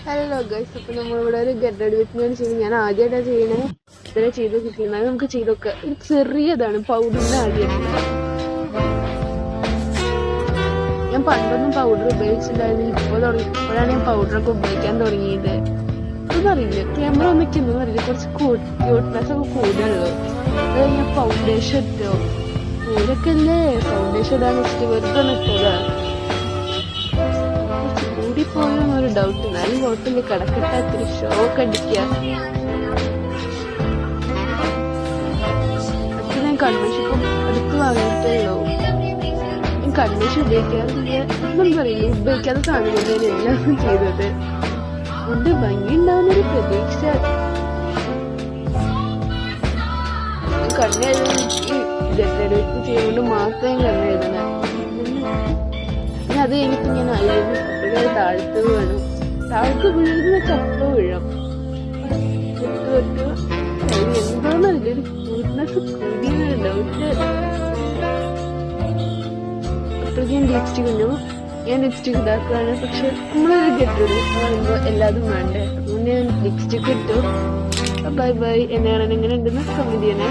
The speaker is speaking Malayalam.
ഹലോ ഗൈസ്, അപ്പൊ നമ്മളിവിടെ ഒരു ഗെറ്റ് റെഡി വിത്ത് മീ ചെയ്യുന്നത്. ഞാൻ ആദ്യമായിട്ടാണ് ചെയ്യണേ, ഇതുവരെ ചെയ്ത് കിട്ടിയിരുന്നത്. നമുക്ക് ചെയ്തൊക്കെ ഒരു ചെറിയതാണ്, പൗഡറിന്റെ ആദ്യമായിട്ടുണ്ട്. ഞാൻ പണ്ടൊന്നും പൗഡർ ഉപയോഗിച്ചിട്ടുണ്ടായിരുന്നു, ഇപ്പോഴാണ് ഞാൻ പൗഡറൊക്കെ ഉപയോഗിക്കാൻ തുടങ്ങിയത്. അതൊന്നും അറിയില്ല, ക്യാമറ ഒന്നിക്കുന്നൊന്നും അറിയില്ല, കുറച്ച് ക്യൂട്ട്നെസ് ഒക്കെ കൂടുതലുള്ളൂ. അത് കഴിഞ്ഞാൽ ഫൗണ്ടേഷൻ ഇട്ടോ, കൂടൊക്കെ അല്ലേ ഫൗണ്ടേഷൻ ഇടാൻ വെച്ചിട്ട് വെറുതെ ഇട്ടതാ. കൂടിപ്പോയൊന്നൊരു ഡൗട്ട്. എന്നാലും കുഴപ്പമില്ല, കിടക്കട്ടെ. ഇത്തിരി ഷോ ഒക്കെ അടിക്കുക. അത് ഞാൻ കൺവെൻഷൻ ഇപ്പം അടുത്ത് വാങ്ങിയിട്ടുള്ളൂ. ഞാൻ കൺവെൻഷൻ ഉപയോഗിക്കാറില്ല, ഒന്നും പറയില്ല, ഉപയോഗിക്കാത്ത സാധനം ഞാൻ എല്ലാം ചെയ്തത്. അതുകൊണ്ട് ഭംഗി ഉണ്ടാവുന്നൊരു പ്രതീക്ഷ. കണ്ണെഴുതാൻ ജെറ്റെടുത്ത് ചെയ്യുകൊണ്ട് മാത്രമേ കണ്ണെഴുതണേ. അത് കഴിഞ്ഞിട്ട് ഞാൻ അയ്യോ താഴ്ത്ത് വേണം, താഴ്ത്ത് വീഴുന്ന ചപ്പ വീഴാം. എന്തോന്നല്ല, ഒരു ക്യൂട്ട്നെസ് കൂടിയുണ്ടാവും. അപ്പോഴേക്കും ഞാൻ ലിപ്സ്റ്റിക് ഉണ്ടോ, ഞാൻ ലിപ്സ്റ്റിക് ഇതാക്കുകയാണ്. പക്ഷെ നമ്മളൊരു ഗെറ്റ് റെഡി പറയുമ്പോൾ എല്ലാതും വേണ്ടേ, അതുകൊണ്ട് ഞാൻ ലിപ്സ്റ്റിക് ഇട്ടു. Bye bye. എന്നെ കാണാൻ എങ്ങനെ ഉണ്ടെന്ന് കമന്റ് ചെയ്യണേ.